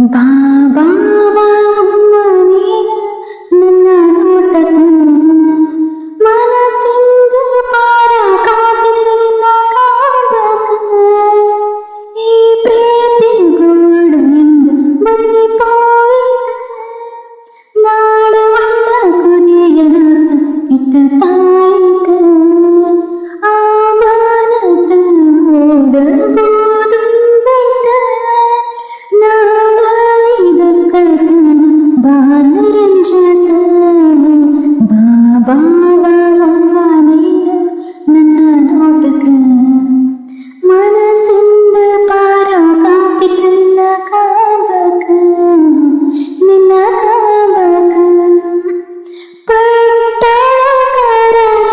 ಬಾಬಾ ನನ್ನ ನೋಟದ ಮನಸ್ಸಿಂದ ಪಾರ ಕಾದಿದ್ದ ನಿನ್ನ ಕಾಣಕ ಈ ಪ್ರೀತಿ ಗೋಳಿಂದ ಬನ್ನಿ ಪೋಯಿತ ನಾಡುವಂಡ ಕೊನೆಯ ಇಟ್ಟ ತಾಯಿತ ಆ ಮಾನದ ಓಡಬಹುದು ಬಾನರಂಜತ ಬಾಬಾವ ನೀನು ನನ್ನ ನೋಟಕ ಮನಸ್ಸಿಂದ ಪಾರ ಕಾತಿದ್ದ ನಿನ್ನ ಕಾಬಕ ನಿನ್ನ ಕಾಬಕ ಪಟ್ಟಣ ಕಾರಣ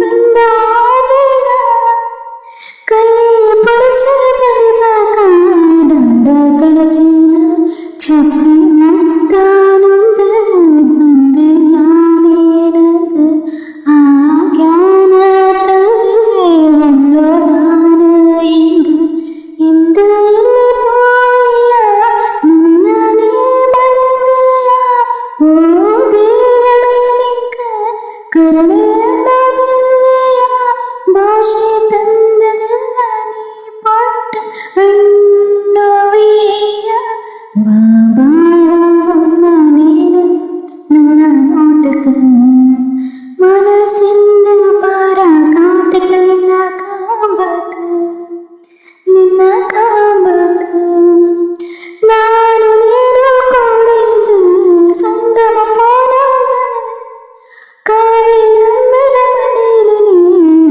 ಬಂದಾದಿನ ಕೈ ಪಡಚ ಬರಬಕ ಡಂಡ ಕಳಚಿನ ಚಪ್ಪಿ ಮುಕ್ತಾನುಂಡು ಬಂದೆ ನಾನೇನದು ಆ ಜ್ಞಾನತವೇ ಉಳ್ಳೊಡಾನ ಇಂದು ಎಲ್ಲಿ ಪೋಯ ನನ್ನನೇ ಮರೆತೆಯ ಓ ದೇವಳೇ ನಿಂಕ ಕರುಣೆಯನ್ನದಿಲ್ಲೆಯ ಭಾಷೆ ತಂದದಲ್ಲ ನೀ ಪಟ್ಟ ಅಣ್ಣುವೆಯ ಬಾಬಾ ನೀನು ನನ್ನ ನೋಟಕ ಮನಸ್ಸಿಂದ ಪಾರ ಕಾತಿದ್ದ ನಿನ್ನ ಕಾಂಬಕ ನಿನ್ನ ಕಾಂಬಕ ನಾನು ನೀನು ಕೂಡಿದ ಸಂಗಮ ಪೋನಾಗ ಕಾವಿನ ಮನೆಯಲ್ಲಿ ನೀ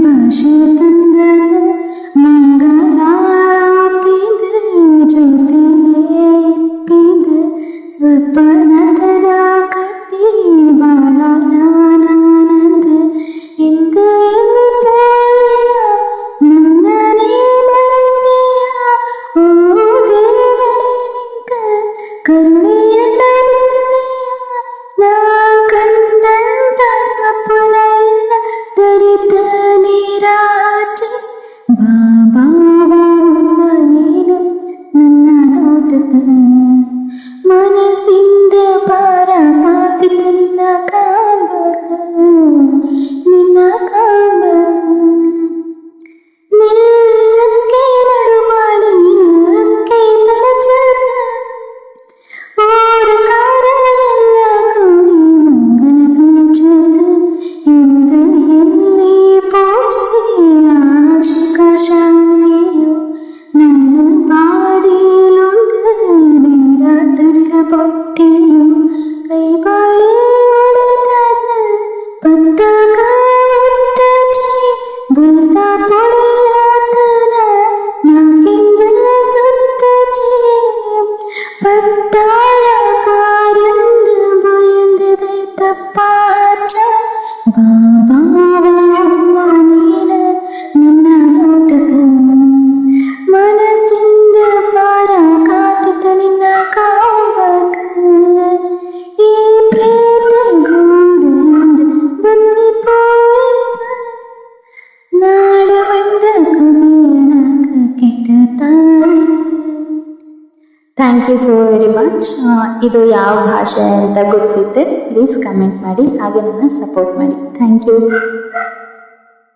ಭಾಷೆ ತಂದದ ಮಂಗಲಾಪಿದ ಜೊತೆಲೇ ಇಪ್ಪಿದ ಸ್ವಪ್ನದರ ಕಟ್ಟಿ ಬಾಳ ನಾನಾನಂದ ಇಂದು ಎಲ್ಲಿ ಪೋಯ ನನ್ನನೇ ಮರೆತೆಯ ಓ ದೇವಳೇ ನಿಂಕ ಕರುಣೆಯನ್ನದಿಲ್ಲೆಯ ನಾ ಕಂಡಂತ ಸ್ವಪ್ನ ಎಲ್ಲ ದರಿತ ನೀರಾಚ ಬಾಬಾವ ನೀನು ನನ್ನ ನೋಟಕ ಮನಸ್ಸಿಂದ ಪಾರ ಕಾತಿದ್ದ ನಿನ್ನ ಕಾಂಬಕ ನಿನ್ನ ಕಾಂಬಕ ನಿಲ್ಲಕ್ಕೆ ನಡುಮಾಡಿ ಅಕ್ಕೆ ತಲಚದ ಓರ ಕಾರ ಎಲ್ಲ ಕೂಡಿ ಮಂಗಲ ಕಳಚದ ಇಂದು ಎಲ್ಲಿ ಪೂಜೆಯ ಶುಕ ಶಾಲೆಯು ನನ್ನ ಬಾಡಿಲುಂಡು ನೀಡ ತಡಿರ ಬೊಟ್ಟೆಯು ಕೈ ಬಾಳೆ ಒಡೆದಾದ ಪತ್ತಕ ಒತ್ತಚಿ ಬುಲ್ತ ಪೊಡೆಯಾತನ ನಾಕಿಂದ ಸುತ್ತಚಿ ಪಟ್ಟಾಳ ಕಾರಂದ ಬೊಯಂದದೆ ತಪ್ಪಾಚ ಬಾಬಾವ ನೀನ ನನ್ನ ನೋಟಕ ಮನಸ್ಸಿಂದ ಪಾರ ಕಾತಿದ್ದ ನಿನ್ನ ಕಾಂಬಕ ಈ ಪ್ರೀತಿ ಗೂಡಿಂದ ಬಂದಿ ಪೋಯಿತ ನಾಡವಂಡ ಕೊನೆಯನಾಕ ಕೆಟ್ಟ ತಾಯಿತ. Thank you so very much. ಇದು ಯಾವ ಭಾಷೆ ಅಂತ ಗೊತ್ತಿದ್ದರೆ ಪ್ಲೀಸ್ ಕಮೆಂಟ್ ಮಾಡಿ, ಹಾಗೆ ನನ್ನ ಸಪೋರ್ಟ್ ಮಾಡಿ. Thank you.